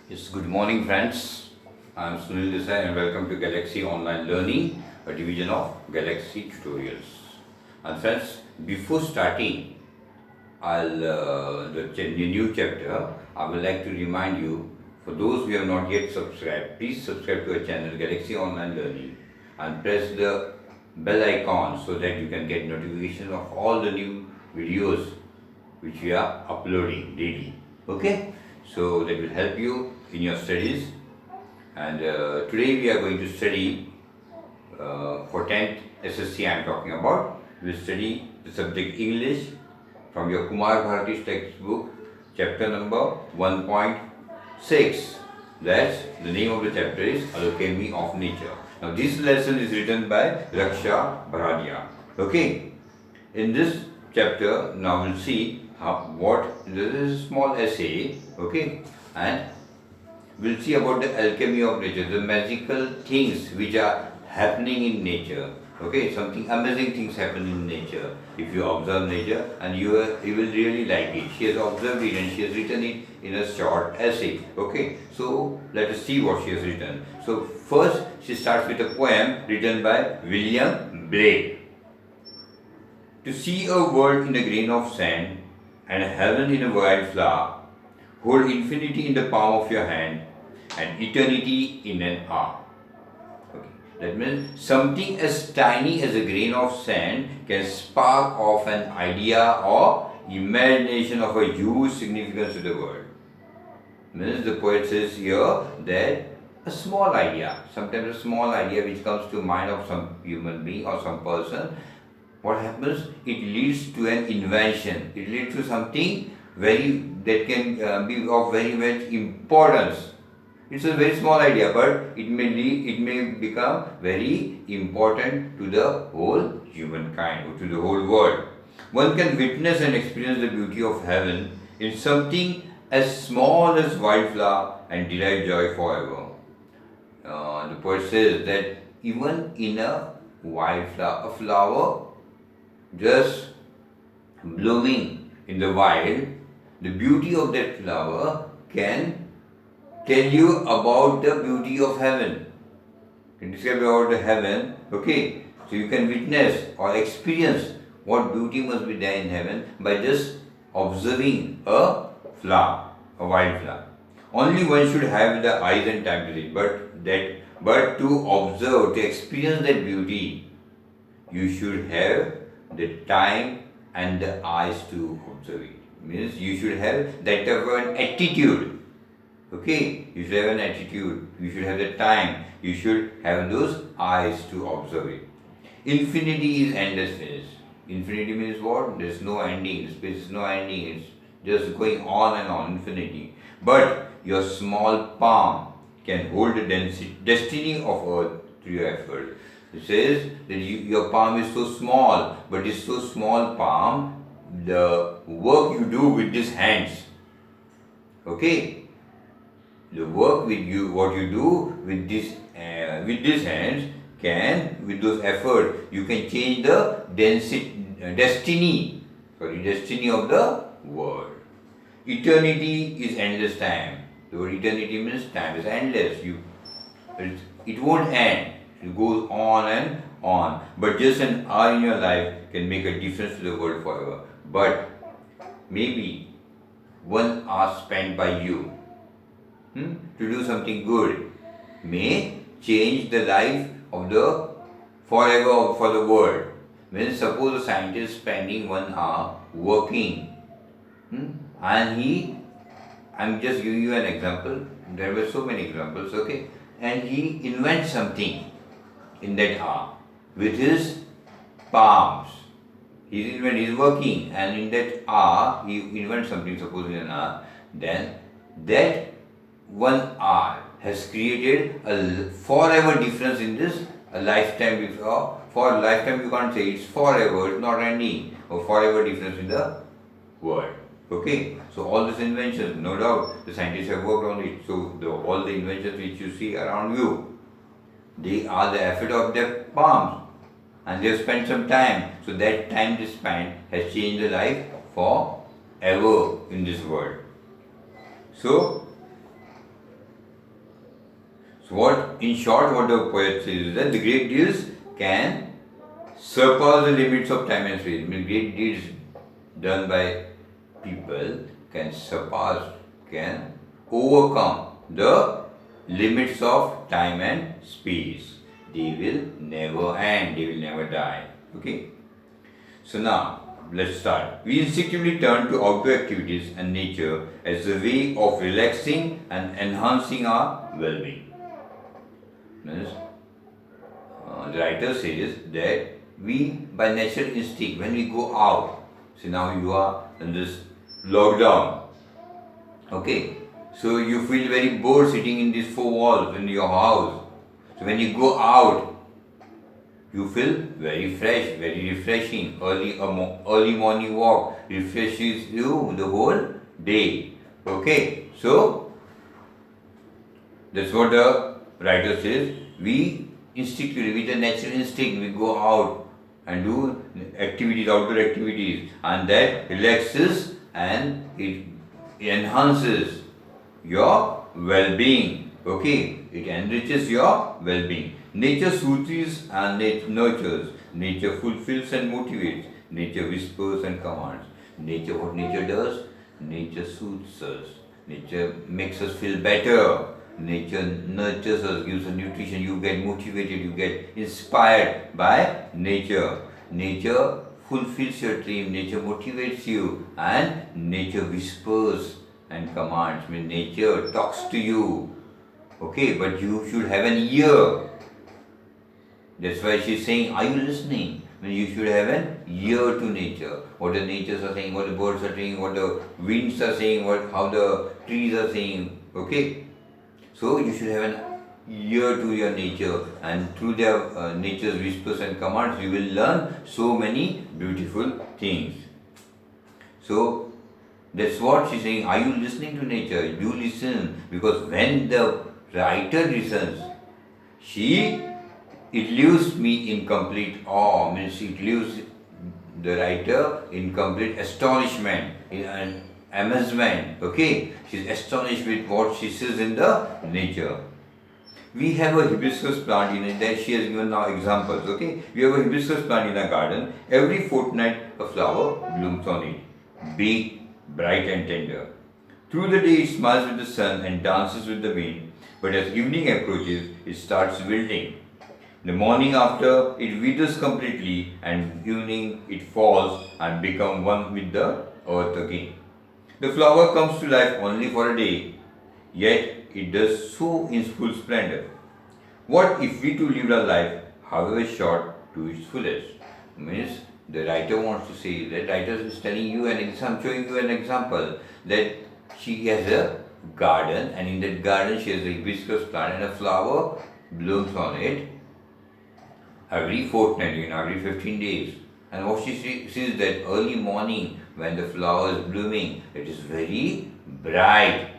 Yes, good morning, friends. I'm Sunil Desai and welcome to Galaxy Online Learning, a division of Galaxy Tutorials. And friends, before starting the new chapter, I would like to remind you, for those who have not yet subscribed, please subscribe to our channel Galaxy Online Learning and press the bell icon so that you can get notifications of all the new videos which we are uploading daily. Okay, so that will help you in your studies. And today we are going to study for 10th SSC. I am talking about. We will study the subject English from your Kumar Bharati's textbook, chapter number 1.6. That's the name of the chapter is Alchemy of Nature. Now this lesson is written by Raksha Bharania. Okay, in this chapter now we'll see this is a small essay. Okay, and we'll see about the alchemy of nature, the magical things which are happening in nature. Okay, something amazing things happen in nature. If you observe nature, and you will really like it. She has observed it and she has written it in a short essay. Okay, so let us see what she has written. So first she starts with a poem written by William Blake. To see a world in a grain of sand and heaven in a wildflower, hold infinity in the palm of your hand and eternity in an hour. Okay. That means something as tiny as a grain of sand can spark off an idea or imagination of a huge significance to the world. Means the poet says here that a small idea, sometimes a small idea which comes to mind of some human being or some person, what happens? It leads to an invention. It leads to something that can be of very much importance. It's a very small idea, but it may become very important to the whole humankind or to the whole world. One can witness and experience the beauty of heaven in something as small as wildflower and derive joy forever. The poet says that even in a wildflower, a flower just blooming in the wild, the beauty of that flower can tell you about the beauty of heaven. Can describe about the heaven. Okay, so you can witness or experience what beauty must be there in heaven by just observing a flower, a wild flower. Only one should have the eyes and time to read, but to observe, to experience that beauty, you should have the time and the eyes to observe it. Means you should have that type of an attitude. Okay, you should have an attitude, you should have the time, you should have those eyes to observe it. Infinity is endlessness. Infinity means what? There's no ending, space is no ending, it's just going on and on, infinity. But your small palm can hold the destiny of earth through your effort. It says that your palm is so small, but it's so small palm, the work you do with these hands. Okay, the work with you, what you do with these hands can, with those efforts, you can change the destiny of the world. Eternity is endless time. The word eternity means time is endless. It won't end. It goes on and on. But just an hour in your life can make a difference to the world forever. But maybe 1 hour spent by you to do something good may change the life of the forever for the world. When suppose a scientist spending 1 hour working, and I'm just giving you an example. There were so many examples, okay? And he invents something in that hour with his palms. He's working, and in that hour he invents something, suppose in an hour, then that 1 hour has created a forever difference in this a lifetime before. For a lifetime you can't say, it's forever, it's not ending, or forever difference in the world. Okay, so all these inventions, no doubt the scientists have worked on it. So all the inventions which you see around you, they are the effort of their palms, and they have spent some time. So that time they spent has changed the life forever in this world. So So what, in short, what the poet says is that the great deeds can surpass the limits of time and space. I mean, great deeds done by people can surpass, can overcome the limits of time and space. They will never end, they will never die. Okay. So now, let's start. We instinctively turn to outdoor activities and nature as a way of relaxing and enhancing our well-being. Means, the writer says that we, by natural instinct, when we go out, so now you are in this lockdown, okay, so you feel very bored sitting in these four walls in your house. So when you go out, you feel very fresh, very refreshing. Early morning walk refreshes you the whole day. Okay, so that's what the writer says. We instinctively, with a natural instinct, we go out and do activities, outdoor activities, and that relaxes and it enhances your well-being. Okay, it enriches your well-being. Nature soothes and nurtures. Nature fulfills and motivates. Nature whispers and commands. Nature, what nature does? Nature soothes us. Nature makes us feel better. Nature nurtures us, gives us nutrition. You get motivated, you get inspired by nature. Nature fulfills your dream. Nature motivates you, and nature whispers and commands. I mean, nature talks to you. Okay, but you should have an ear. That's why she's saying, are you listening? I mean, you should have an ear to nature. What the natures are saying, what the birds are saying, what the winds are saying, how the trees are saying. Okay? So you should have an ear to your nature, and through their nature's whispers and commands, you will learn so many beautiful things. So that's what she's saying. Are you listening to nature? You listen, because when the writer listens, it leaves me in complete awe. Means it leaves the writer in complete astonishment, in amazement. Okay, she's astonished with what she sees in the nature. We have a hibiscus plant in it, that she has given now examples. Okay, we have a hibiscus plant in our garden. Every fortnight a flower blooms on it, big, bright and tender. Through the day it smiles with the sun and dances with the wind, but as evening approaches it starts wilting. The morning after it withers completely, and evening it falls and becomes one with the earth again. The flower comes to life only for a day, yet it does so in full splendor. What if we too lived our life, however short, to its fullest? Means the writer wants to say that writer is telling you an example, showing you an example that she has a garden, and in that garden she has a hibiscus plant and a flower blooms on it every fortnight, every 15 days. And what she sees that early morning when the flower is blooming, it is very bright.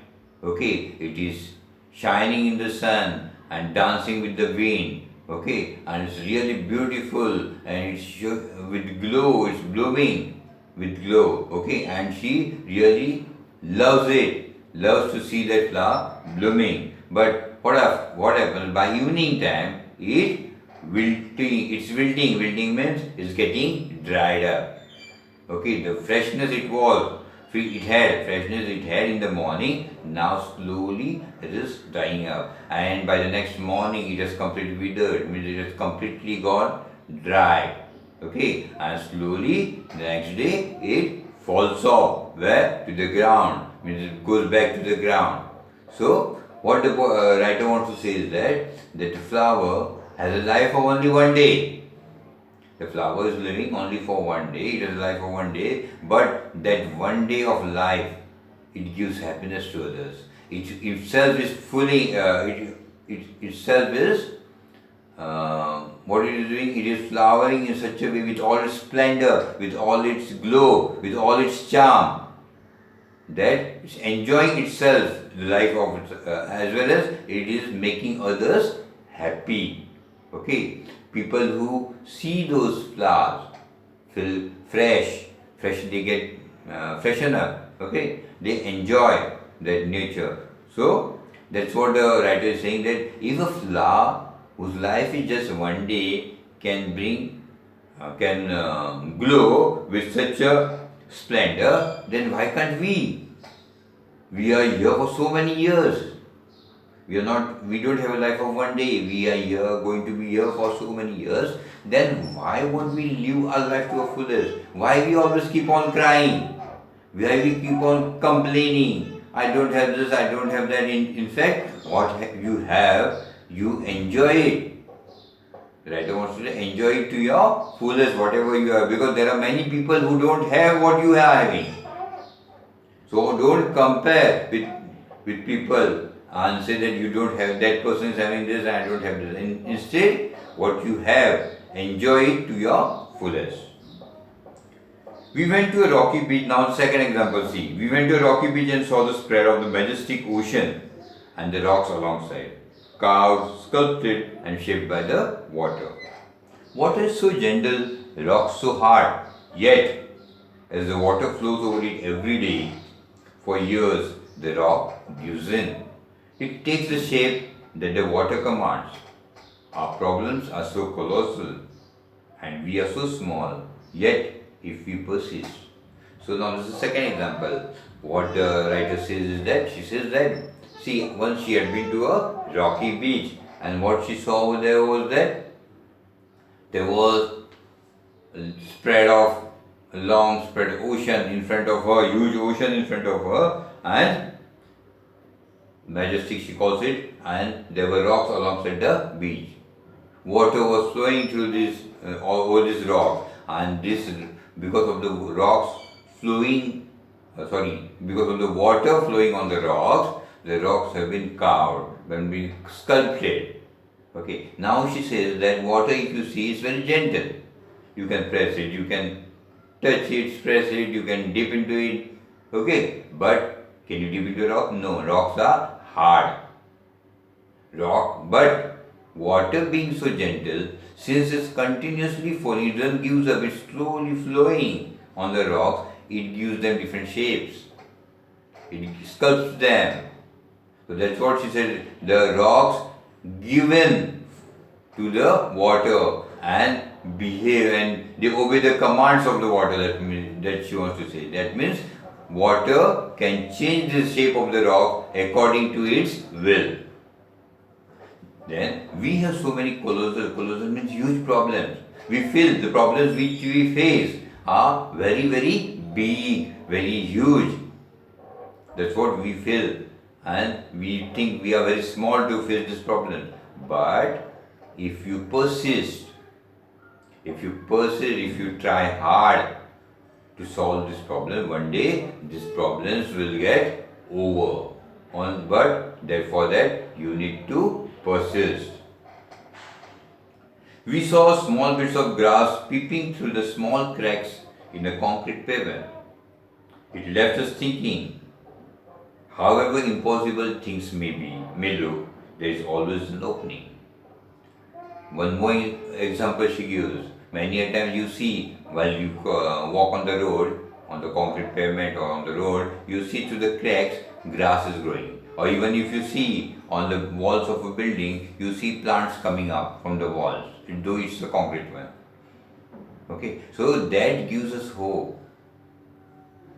Okay, it is shining in the sun and dancing with the wind. Okay, and it's really beautiful, and it's with glow, it's blooming with glow. Okay, and she really loves it, loves to see that flower blooming. But what happens by evening time? It's wilting. Wilting means it's getting dried up. Okay, the freshness freshness it had in the morning, now slowly it is drying up. And by the next morning it has completely withered, means it has completely gone dry. Okay, and slowly the next day it falls off. Where? To the ground, means it goes back to the ground. So, what the writer wants to say is that the flower has a life of only one day. The flower is living only for one day, it has a life of one day, but that one day of life, it gives happiness to others. It itself is fully, it itself is, what it is doing, it is flowering in such a way with all its splendor, with all its glow, with all its charm, that it's enjoying itself, the life of it, as well as it is making others happy. Okay, people who see those flowers feel fresh, they get freshen up. Okay, they enjoy that nature. So That's what the writer is saying, that if a flower whose life is just one day can glow with such a splendor, then why can't we? We are here for so many years. We don't have a life of one day. We are here, going to be here for so many years. Then why won't we live our life to a fullest? Why we always keep on crying? Why we keep on complaining? I don't have this, I don't have that. In fact, what you have, you enjoy it. The writer wants to say, enjoy it to your fullest, whatever you have. Because there are many people who don't have what you are having. So don't compare with people and say that you don't have, that person is having this and I don't have this. Instead, what you have, enjoy it to your fullest. We went to a rocky beach. Now second example, see. We went to a rocky beach and saw the spread of the majestic ocean and the rocks alongside, carved, sculpted and shaped by the water. Water is so gentle, rocks so hard, yet as the water flows over it every day, for years the rock gives in. It takes the shape that the water commands. Our problems are so colossal and we are so small, yet if we persist. So now this is the second example. What the writer says is that, she says that, see, once she had been to a rocky beach and what she saw over there was that there was a long spread ocean in front of her, huge ocean in front of her, and majestic she calls it, and there were rocks alongside the beach. Water was flowing through this over this rock, and this, because of the rocks flowing, because of the water flowing on the rocks have been carved, been sculpted. Okay. Now she says that water, if you see, is very gentle. You can press it, you can touch it, press it, you can dip into it. Okay. But can you dip into a rock? No. Rocks are hard. But water being so gentle, since it's continuously falling, it doesn't give up, it's slowly flowing on the rocks, it gives them different shapes. It sculpts them. So that's what she said, the rocks give in to the water and behave, and they obey the commands of the water, that she wants to say. That means water can change the shape of the rock according to its will. Then we have so many colossal means huge problems. We feel the problems which we face are very, very big, very huge. That's what we feel, and we think we are very small to face this problem. But if you persist, if you try hard to solve this problem, one day these problems will get over. But therefore that you need to persist. We saw small bits of grass peeping through the small cracks in the concrete pavement. It left us thinking, however impossible things may look, there is always an opening. One more example she gives. Many a times you see, while you walk on the road, on the concrete pavement or on the road, you see through the cracks, grass is growing. Or even if you see on the walls of a building, you see plants coming up from the walls, though it's a concrete one. Okay, so that gives us hope.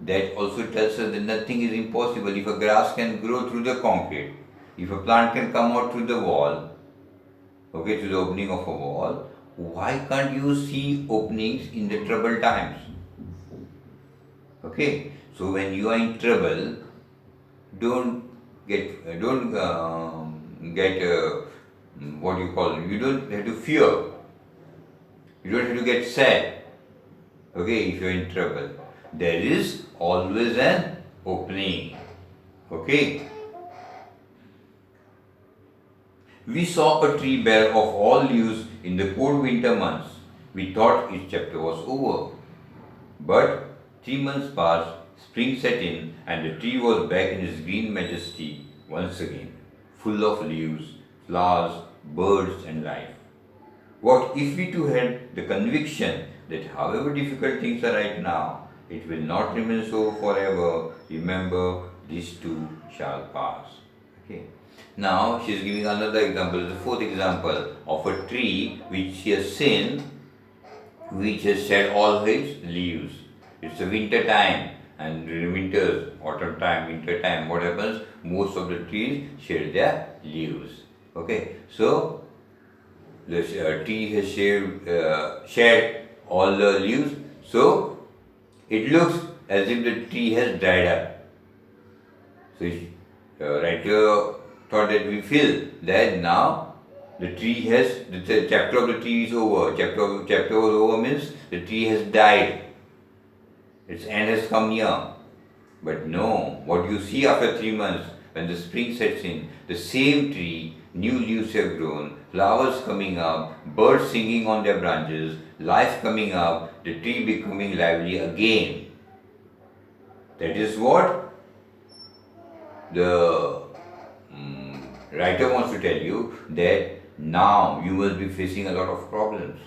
That also tells us that nothing is impossible. If a grass can grow through the concrete, if a plant can come out through the wall, okay, to the opening of a wall, why can't you see openings in the troubled times? Okay, so when you are in trouble, don't get what you call, you don't have to fear. You don't have to get sad. Okay, if you are in trouble, there is always an opening. Okay. We saw a tree bare of all leaves in the cold winter months. We thought its chapter was over. But 3 months passed, spring set in, and the tree was back in its green majesty once again, full of leaves, flowers, birds, and life. What if we too had the conviction that however difficult things are right now, it will not remain so forever. Remember, this too shall pass. Okay. Now she is giving another example, the fourth example of a tree which she has seen, which has shed all its leaves. It's a winter time, and during winters, autumn time, winter time, what happens? Most of the trees shed their leaves. Okay, so the tree has shed all the leaves, so it looks as if the tree has dried up. So writer thought that we feel that now the tree has, the chapter of the tree is over. Chapter was over means the tree has died. Its end has come near. But no, what you see after 3 months, when the spring sets in, the same tree, new leaves have grown, flowers coming up, birds singing on their branches, life coming up, the tree becoming lively again. That is what the writer wants to tell you, that now you must be facing a lot of problems.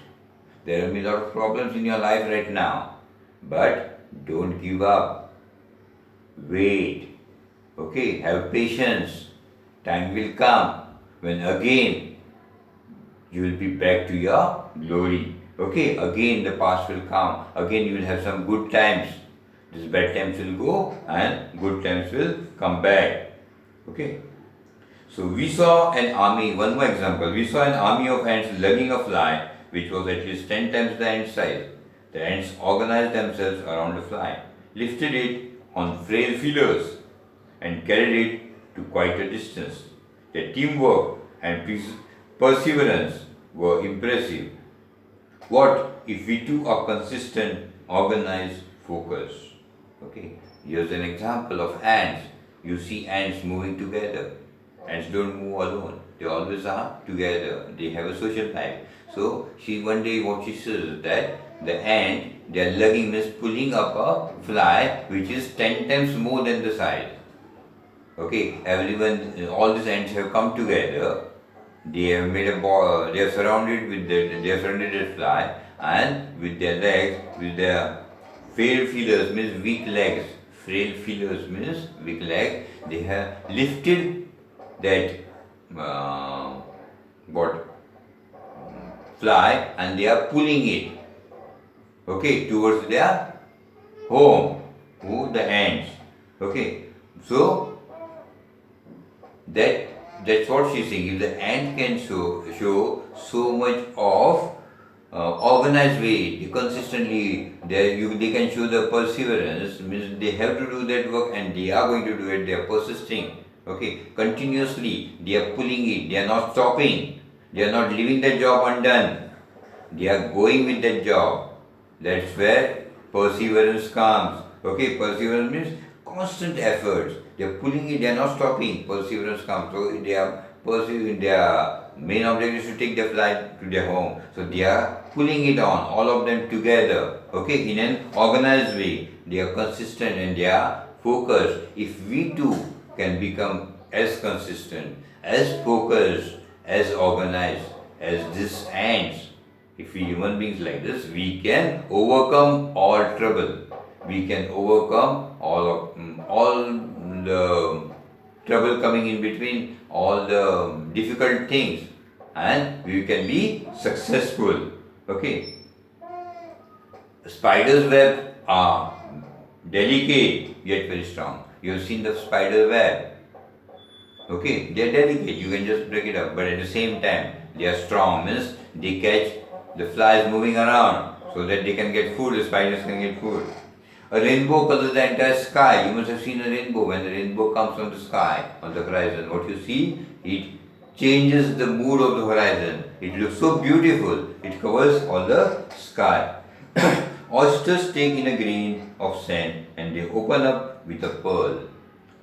There will be a lot of problems in your life right now, but don't give up. Wait. Okay, have patience. Time will come when again you will be back to your glory. Okay, again the past will come. Again you will have some good times. These bad times will go and good times will come back. Okay. So we saw an army, one more example, we saw an army of ants lugging a fly which was at least 10 times the ant size. The ants organized themselves around the fly, lifted it on frail feelers, and carried it to quite a distance. Their teamwork and perseverance were impressive. What if we too are consistent, organized, focused? Okay, here's an example of ants. You see ants moving together. Ants don't move alone. They always are together. They have a social life. So she one day what she says that the ant, they are lugging, means pulling up a fly which is 10 times more than the size. Okay, everyone, all these ants have come together. They have made a ball. They are surrounded with they have surrounded the fly, and with their legs, with their frail feelers, means weak legs. Frail feelers means weak legs. They have lifted that what fly, and they are pulling it, okay, towards their home, who the ants. Okay, so that's what she's saying. If the ant can show so much of organized way, they consistently, they can show the perseverance, means they have to do that work and they are going to do it, they are persisting. Okay, continuously they are pulling it, they are not stopping, they are not leaving the job undone, they are going with that job. That's where perseverance comes. Okay, perseverance means constant efforts. They are pulling it, they are not stopping. Perseverance comes. So they are persevering. Their main objective is to take the flight to their home. So they are pulling it on, all of them together. Okay, in an organized way. They are consistent and they are focused. If we too can become as consistent, as focused, as organized as these ants, if we human beings like this, we can overcome all trouble. We can overcome all the trouble coming in between, all the difficult things, and we can be successful. Okay. Spider's web are delicate yet very strong. You have seen the spider web. Okay, they are delicate. You can just break it up, but at the same time, they are strong. Means they catch the flies moving around so that they can get food, the spiders can get food. A rainbow colors the entire sky. You must have seen a rainbow. When the rainbow comes on the sky, on the horizon, what you see, it changes the mood of the horizon. It looks so beautiful. It covers all the sky. Oysters take in a grain of sand and they open up with a pearl.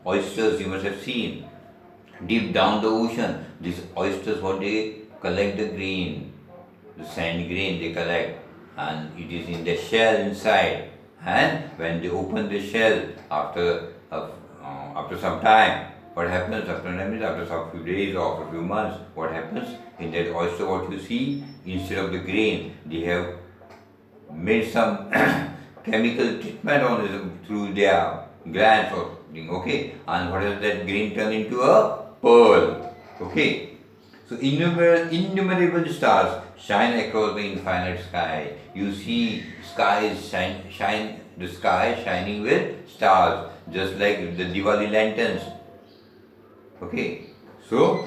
Oysters, you must have seen. Deep down the ocean, these oysters, what they collect the grain, the sand grain they collect, and it is in the shell inside. And when they open the shell after some time, what happens after some few days or after a few months? What happens in that oyster? What you see, instead of the grain, they have made some chemical treatment on it through their glands or something. Okay, and what does that grain turn into? A pearl. Okay. So innumerable stars shine across the infinite sky. You see the sky shining with stars, just like the Diwali lanterns. Okay. So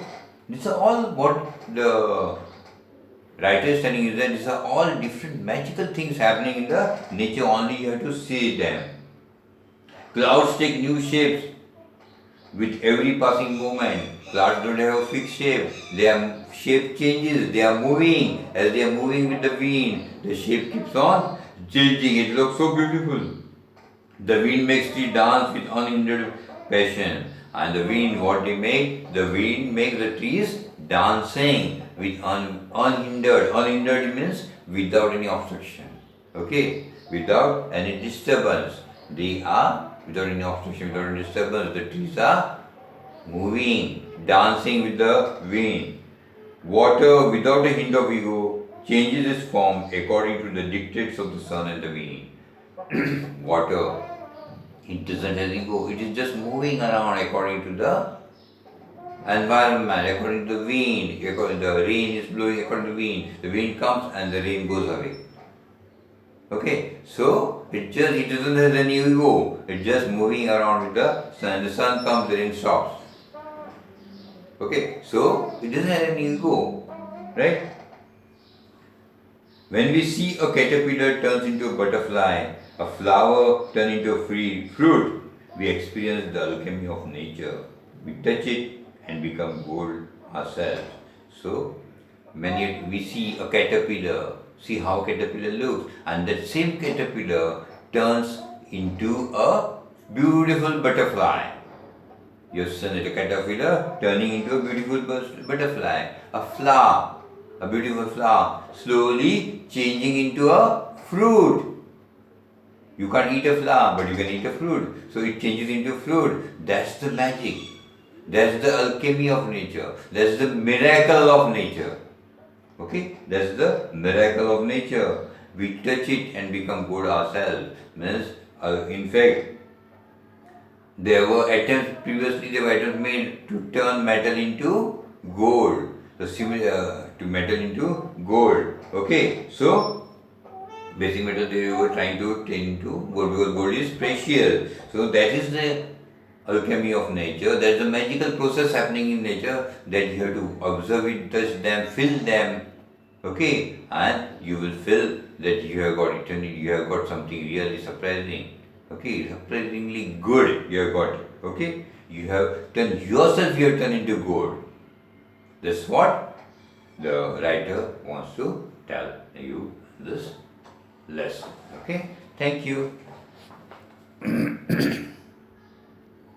these are all what the writer is telling you, that these are all different magical things happening in the nature. Only you have to see them. Clouds take new shapes with every passing moment. Clouds don't have a fixed shape. Their shape changes. They are moving. As they are moving with the wind, the shape keeps on changing. It looks so beautiful. The wind makes trees dance with unhindered passion. And the wind, what they make? The wind makes the trees dancing with unhindered. Unhindered means without any obstruction. Okay? Without any disturbance. They are without any obstruction, without any disturbance. The trees are moving, dancing with the wind. Water, without a hint of ego, changes its form according to the dictates of the sun and the wind. Water, it doesn't have ego, it is just moving around according to the environment, according to the wind, according to the rain is blowing according to the wind comes and the rain goes away. Okay, so it doesn't have any ego, it's just moving around with the sun comes, the rain stops. Okay, so it doesn't have any ego, right? When we see a caterpillar turns into a butterfly, a flower turn into a fruit, we experience the alchemy of nature. We touch it and become gold ourselves. So, when we see a caterpillar, see how caterpillar looks, and that same caterpillar turns into a beautiful butterfly. Your son is a caterpillar turning into a beautiful butterfly, a beautiful flower, slowly changing into a fruit. You can't eat a flower, but you can eat a fruit. So it changes into fruit. That's the magic. That's the alchemy of nature. That's the miracle of nature. Okay? That's the miracle of nature. We touch it and become good ourselves. Means, in fact, there were attempts made to turn metal into gold. So similar to metal into gold. Okay, so basic metal they were trying to turn into gold because gold is precious. So that is the alchemy of nature. That is the magical process happening in nature that you have to observe it, touch them, feel them. Okay, and you will feel that you have got eternity, you have got something really surprising. Okay, surprisingly good you have got. Okay, you have turned yourself, you have turned into gold. That's what the writer wants to tell you this lesson. Okay, thank you.